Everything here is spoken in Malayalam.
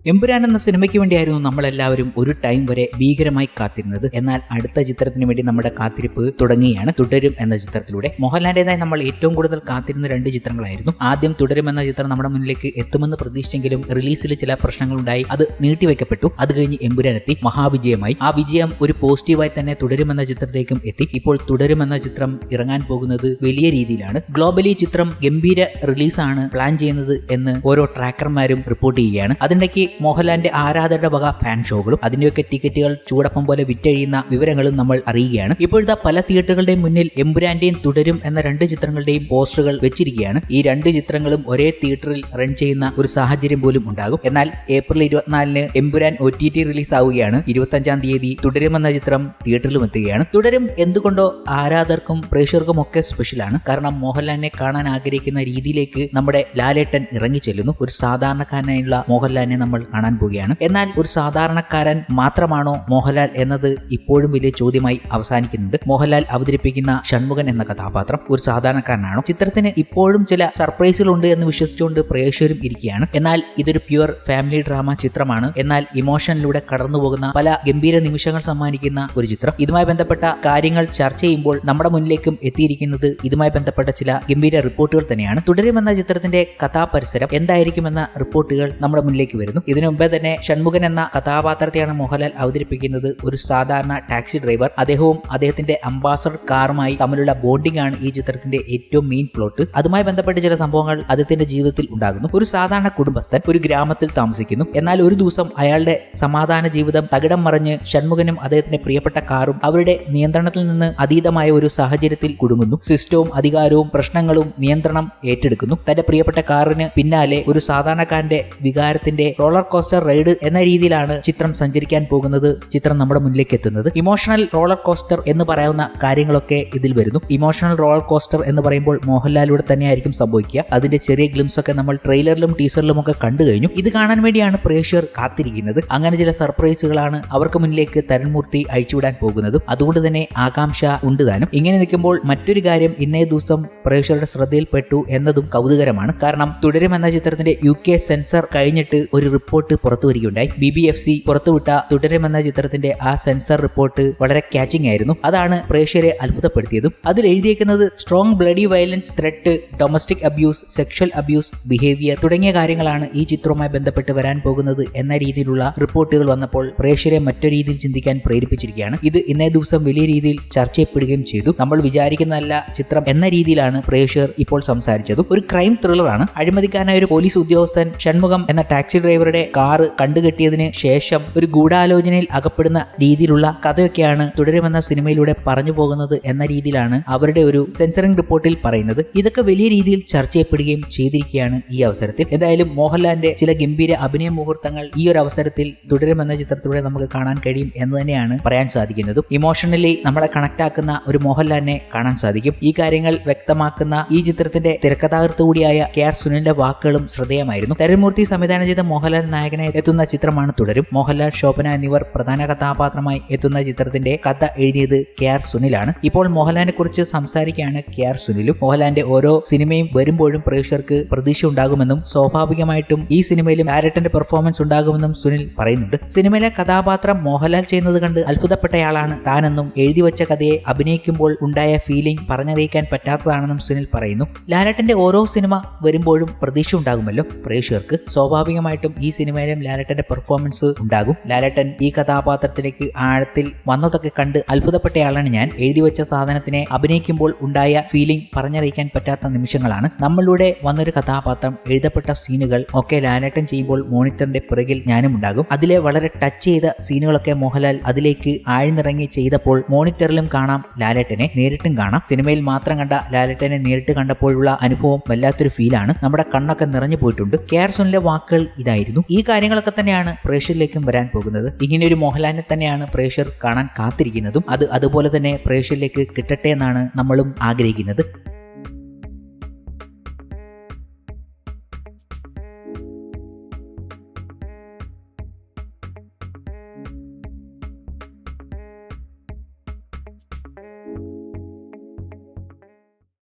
എമ്പുരാൻ എന്ന സിനിമയ്ക്ക് വേണ്ടിയായിരുന്നു നമ്മളെല്ലാവരും ഒരു ടൈം വരെ ഭീകരമായി കാത്തിരുന്നത്. എന്നാൽ അടുത്ത ചിത്രത്തിന് വേണ്ടി നമ്മുടെ കാത്തിരിപ്പ് തുടങ്ങുകയാണ്. തുടരും എന്ന ചിത്രത്തിലൂടെ മോഹൻലാലിന്റേതായി നമ്മൾ ഏറ്റവും കൂടുതൽ കാത്തിരുന്ന രണ്ട് ചിത്രങ്ങളായിരുന്നു. ആദ്യം തുടരും എന്ന ചിത്രം നമ്മുടെ മുന്നിലേക്ക് എത്തുമെന്ന് പ്രതീക്ഷിച്ചെങ്കിലും റിലീസിൽ ചില പ്രശ്നങ്ങളുണ്ടായി അത് നീട്ടിവെക്കപ്പെട്ടു. അത് കഴിഞ്ഞ് എമ്പുരാൻ എത്തി, മഹാവിജയമായി. ആ വിജയം ഒരു പോസിറ്റീവായി തന്നെ തുടരും എന്ന ചിത്രത്തിലേക്കും എത്തി. ഇപ്പോൾ തുടരും എന്ന ചിത്രം ഇറങ്ങാൻ പോകുന്നത് വലിയ രീതിയിലാണ്. ഗ്ലോബലി ചിത്രം ഗംഭീര റിലീസാണ് പ്ലാൻ ചെയ്യുന്നത് എന്ന് ഓരോ ട്രാക്കർമാരും റിപ്പോർട്ട് ചെയ്യുകയാണ്. അതിനിടയ്ക്ക് മോഹൻലാലിന്റെ ആരാധകരുടെ വക ഫാൻ ഷോകളും അതിന്റെയൊക്കെ ടിക്കറ്റുകൾ ചൂടപ്പം പോലെ വിറ്റഴിയുന്ന വിവരങ്ങളും നമ്മൾ അറിയുകയാണ്. ഇപ്പോഴത്തെ പല തിയേറ്ററുകളുടെയും മുന്നിൽ എമ്പുരാന്റെയും തുടരും എന്ന രണ്ട് ചിത്രങ്ങളുടെയും പോസ്റ്ററുകൾ വെച്ചിരിക്കുകയാണ്. ഈ രണ്ട് ചിത്രങ്ങളും ഒരേ തിയേറ്ററിൽ റൺ ചെയ്യുന്ന ഒരു സാഹചര്യം പോലും ഉണ്ടാകും. എന്നാൽ ഏപ്രിൽ 24-ന് എമ്പുരാൻ OTT റിലീസ് ആവുകയാണ്. 25-ാം തീയതി തുടരും എന്ന ചിത്രം തിയേറ്ററിലും എത്തുകയാണ്. തുടരും എന്തുകൊണ്ടോ ആരാധകർക്കും പ്രേക്ഷകർക്കും ഒക്കെ സ്പെഷ്യലാണ്. കാരണം മോഹൻലാലിനെ കാണാൻ ആഗ്രഹിക്കുന്ന രീതിയിലേക്ക് നമ്മുടെ ലാലേട്ടൻ ഇറങ്ങി ചെല്ലുന്നു. ഒരു സാധാരണക്കാരനായുള്ള മോഹൻലാലിനെ നമ്മൾ കാണാൻ പോവുകയാണ്. എന്നാൽ ഒരു സാധാരണക്കാരൻ മാത്രമാണോ മോഹൻലാൽ എന്നത് ഇപ്പോഴും വലിയ ചോദ്യമായി അവസാനിക്കുന്നുണ്ട്. മോഹൻലാൽ അവതരിപ്പിക്കുന്ന ഷൺമുഖൻ എന്ന കഥാപാത്രം ഒരു സാധാരണക്കാരനാണോ? ചിത്രത്തിന് ഇപ്പോഴും ചില സർപ്രൈസുകൾ ഉണ്ട് എന്ന് വിശ്വസിച്ചുകൊണ്ട് പ്രേക്ഷകരും ഇരിക്കുകയാണ്. എന്നാൽ ഇതൊരു പ്യുവർ ഫാമിലി ഡ്രാമ ചിത്രമാണ്. എന്നാൽ ഇമോഷനിലൂടെ കടന്നുപോകുന്ന പല ഗംഭീര നിമിഷങ്ങൾ സമ്മാനിക്കുന്ന ഒരു ചിത്രം. ഇതുമായി ബന്ധപ്പെട്ട കാര്യങ്ങൾ ചർച്ച ചെയ്യുമ്പോൾ നമ്മുടെ മുന്നിലേക്കും എത്തിയിരിക്കുന്നത് ഇതുമായി ബന്ധപ്പെട്ട ചില ഗംഭീര റിപ്പോർട്ടുകൾ തന്നെയാണ്. തുടരുമെന്ന ചിത്രത്തിന്റെ കഥാപരിസരം എന്തായിരിക്കുമെന്ന റിപ്പോർട്ടുകൾ നമ്മുടെ മുന്നിലേക്ക് വരുന്നു. ഇതിനു മുമ്പേ തന്നെ ഷൺമുഖൻ എന്ന കഥാപാത്രത്തെയാണ് മോഹൻലാൽ അവതരിപ്പിക്കുന്നത്. ഒരു സാധാരണ ടാക്സി ഡ്രൈവർ. അദ്ദേഹവും അദ്ദേഹത്തിന്റെ അംബാസഡർ കാറുമായി തമ്മിലുള്ള ബോണ്ടിംഗ് ആണ് ഈ ചിത്രത്തിന്റെ ഏറ്റവും മെയിൻ പ്ലോട്ട്. അതുമായി ബന്ധപ്പെട്ട് ചില സംഭവങ്ങൾ അദ്ദേഹത്തിന്റെ ജീവിതത്തിൽ ഉണ്ടാകുന്നു. ഒരു സാധാരണ കുടുംബസ്ഥൻ ഒരു ഗ്രാമത്തിൽ താമസിക്കുന്നു. എന്നാൽ ഒരു ദിവസം അയാളുടെ സമാധാന ജീവിതം തകിടം മറിഞ്ഞ് ഷൺമുഖനും അദ്ദേഹത്തിന്റെ പ്രിയപ്പെട്ട കാറും അവരുടെ നിയന്ത്രണത്തിൽ നിന്ന് അതീതമായ ഒരു സാഹചര്യത്തിൽ കുടുങ്ങുന്നു. സിസ്റ്റവും അധികാരവും പ്രശ്നങ്ങളും നിയന്ത്രണം ഏറ്റെടുക്കുന്നു. തന്റെ പ്രിയപ്പെട്ട കാറിന് പിന്നാലെ ഒരു സാധാരണക്കാരന്റെ വികാരത്തിന്റെ റോളർ കോസ്റ്റർ റൈഡ് എന്ന രീതിയിലാണ് ചിത്രം സഞ്ചരിക്കാൻ പോകുന്നത്. ചിത്രം നമ്മുടെ മുന്നിലേക്ക് എത്തുന്നത് ഇമോഷണൽ റോളർ കോസ്റ്റർ എന്ന് പറയാവുന്ന കാര്യങ്ങളൊക്കെ ഇതിൽ വരുന്നു. ഇമോഷണൽ റോളർ കോസ്റ്റർ എന്ന് പറയുമ്പോൾ മോഹൻലാലിലൂടെ തന്നെയായിരിക്കും സംഭവിക്കുക. അതിന്റെ ചെറിയ ഗ്ലിംസ് ഒക്കെ നമ്മൾ ട്രെയിലറിലും ടീസറിലും ഒക്കെ കണ്ടു കഴിഞ്ഞു. ഇത് കാണാൻ വേണ്ടിയാണ് പ്രേക്ഷകർ കാത്തിരിക്കുന്നത്. അങ്ങനെ ചില സർപ്രൈസുകളാണ് അവർക്ക് മുന്നിലേക്ക് തരൺമൂർത്തി അയച്ചുവിടാൻ പോകുന്നതും. അതുകൊണ്ട് തന്നെ ആകാംക്ഷ ഉണ്ട് താനും. ഇങ്ങനെ നിൽക്കുമ്പോൾ മറ്റൊരു കാര്യം ഇന്നേ ദിവസം പ്രേക്ഷകരുടെ ശ്രദ്ധയിൽപ്പെട്ടു എന്നതും കൗതുകരമാണ്. കാരണം തുടരും എന്ന ചിത്രത്തിന്റെ UK സെൻസർ കഴിഞ്ഞിട്ട് ഒരു റിപ്പോർട്ട് പുറത്തു വരികയുണ്ടായി. BBFC പുറത്തുവിട്ട തുടരും എന്ന ചിത്രത്തിന്റെ ആ സെൻസർ റിപ്പോർട്ട് വളരെ ക്യാച്ചിങ് ആയിരുന്നു. അതാണ് പ്രേക്ഷകരെ അത്ഭുതപ്പെടുത്തിയതും. അതിൽ എഴുതിയേക്കുന്നത് strong bloody violence, threat, domestic abuse, sexual abuse, behaviour തുടങ്ങിയ കാര്യങ്ങളാണ് ഈ ചിത്രവുമായി ബന്ധപ്പെട്ട് വരാൻ പോകുന്നത് എന്ന രീതിയിലുള്ള റിപ്പോർട്ടുകൾ വന്നപ്പോൾ പ്രേക്ഷകരെ മറ്റൊരു രീതിയിൽ ചിന്തിക്കാൻ പ്രേരിപ്പിച്ചിരിക്കുകയാണ്. ഇത് ഇന്നേ ദിവസം വലിയ രീതിയിൽ ചർച്ച ചെയ്യപ്പെടുകയും ചെയ്തു. നമ്മൾ വിചാരിക്കുന്നതല്ല ചിത്രം എന്ന രീതിയിലാണ് പ്രേക്ഷകർ ഇപ്പോൾ സംസാരിച്ചതും. ഒരു ക്രൈം ത്രില്ലറാണ്. അഴിമതിക്കാരനായ ഒരു പോലീസ് ഉദ്യോഗസ്ഥൻ ഷൺമുഖം എന്ന ടാക്സി ഡ്രൈവറുടെ കാറ് കണ്ടുകെട്ടിയതിന് ശേഷം ഒരു ഗൂഢാലോചനയിൽ അകപ്പെടുന്ന രീതിയിലുള്ള കഥയൊക്കെയാണ് തുടരുമെന്ന സിനിമയിലൂടെ പറഞ്ഞു പോകുന്നത് എന്ന രീതിയിലാണ് അവരുടെ ഒരു സെൻസറിംഗ് റിപ്പോർട്ടിൽ പറയുന്നത്. ഇതൊക്കെ വലിയ രീതിയിൽ ചർച്ച ചെയ്യപ്പെടുകയും ചെയ്തിരിക്കുകയാണ് ഈ അവസരത്തിൽ. എന്തായാലും മോഹൻലാലിന്റെ ചില ഗംഭീര അഭിനയ മുഹൂർത്തങ്ങൾ ഈ ഒരു അവസരത്തിൽ തുടരുമെന്ന ചിത്രത്തിലൂടെ നമുക്ക് കാണാൻ കഴിയും എന്ന് തന്നെയാണ് പറയാൻ സാധിക്കുന്നതും. ഇമോഷണലി നമ്മളെ കണക്ട് ആക്കുന്ന ഒരു മോഹൻലാലിനെ കാണാൻ സാധിക്കും. ഈ കാര്യങ്ങൾ വ്യക്തമാക്കുന്ന ഈ ചിത്രത്തിന്റെ തിരക്കഥാകൃത്ത് കൂടിയായ KR സുനിലിന്റെ വാക്കുകളും ശ്രദ്ധേയമായിരുന്നു. തരൺമൂർത്തി സംവിധാനം ചെയ്ത മോഹൻലാൽ നായകനായി എത്തുന്ന ചിത്രമാണ് തുടരും. മോഹൻലാൽ, ശോഭന എന്നിവർ പ്രധാന കഥാപാത്രമായി എത്തുന്ന ചിത്രത്തിന്റെ കഥ എഴുതിയത് KR സുനിലാണ്. ഇപ്പോൾ മോഹൻലാലിനെ കുറിച്ച് സംസാരിക്കുകയാണ് KR സുനിലും. മോഹൻലാലിന്റെ ഓരോ സിനിമയും വരുമ്പോഴും പ്രേക്ഷകർക്ക് പ്രതീക്ഷ ഉണ്ടാകുമെന്നും സ്വാഭാവികമായിട്ടും ഈ സിനിമയിലും ലാലേട്ടന്റെ പെർഫോമൻസ് ഉണ്ടാകുമെന്നും സുനിൽ പറയുന്നുണ്ട്. സിനിമയിലെ കഥാപാത്രം മോഹൻലാൽ ചെയ്യുന്നത് കണ്ട് അത്ഭുതപ്പെട്ടയാളാണ് താനെന്നും എഴുതി വെച്ച കഥയെ അഭിനയിക്കുമ്പോൾ ഉണ്ടായ ഫീലിംഗ് പറഞ്ഞറിയിക്കാൻ പറ്റാത്തതാണെന്നും സുനിൽ പറയുന്നു. ലാലേട്ടന്റെ ഓരോ സിനിമ വരുമ്പോഴും പ്രതീക്ഷ ഉണ്ടാകുമല്ലോ പ്രേക്ഷകർക്ക്. സ്വാഭാവികമായിട്ടും ഈ സിനിമയിലും ലാലേട്ടന്റെ പെർഫോമൻസ് ഉണ്ടാകും. ലാലേട്ടൻ ഈ കഥാപാത്രത്തിലേക്ക് ആഴത്തിൽ വന്നതൊക്കെ കണ്ട് അത്ഭുതപ്പെട്ടയാളാണ് ഞാൻ. എഴുതി വെച്ച സാധനത്തിനെ അഭിനയിക്കുമ്പോൾ ഉണ്ടായ ഫീലിംഗ് പറഞ്ഞറിയിക്കാൻ പറ്റാത്ത നിമിഷങ്ങളാണ്. നമ്മളിലൂടെ വന്നൊരു കഥാപാത്രം, എഴുതപ്പെട്ട സീനുകൾ ഒക്കെ ലാലേട്ടൻ ചെയ്യുമ്പോൾ മോണിറ്ററിന്റെ പിറകിൽ ഞാനും ഉണ്ടാകും. അതിലെ വളരെ ടച്ച് ചെയ്ത സീനുകളൊക്കെ മോഹൻലാൽ അതിലേക്ക് ആഴ്ന്നിറങ്ങി ചെയ്തപ്പോൾ മോണിറ്ററിലും കാണാം ലാലേട്ടനെ, നേരിട്ടും കാണാം. സിനിമയിൽ മാത്രം കണ്ട ലാലേട്ടനെ നേരിട്ട് കണ്ടപ്പോഴുള്ള അനുഭവം വല്ലാത്തൊരു ഫീലാണ്. നമ്മുടെ കണ്ണൊക്കെ നിറഞ്ഞു പോയിട്ടുണ്ട്. KR സുനിലിന്റെ വാക്കുകൾ ഇതായിരുന്നു. ഈ കാര്യങ്ങളൊക്കെ തന്നെയാണ് പ്രേക്ഷകരിലേക്കും വരാൻ പോകുന്നത്. ഇങ്ങനെ ഒരു മോഹൻലാലിനെ തന്നെയാണ് പ്രേക്ഷകർ കാണാൻ കാത്തിരിക്കുന്നതും. അത് അതുപോലെ തന്നെ പ്രേക്ഷകരിലേക്ക് കിട്ടട്ടെ എന്നാണ് നമ്മളും ആഗ്രഹിക്കുന്നത്.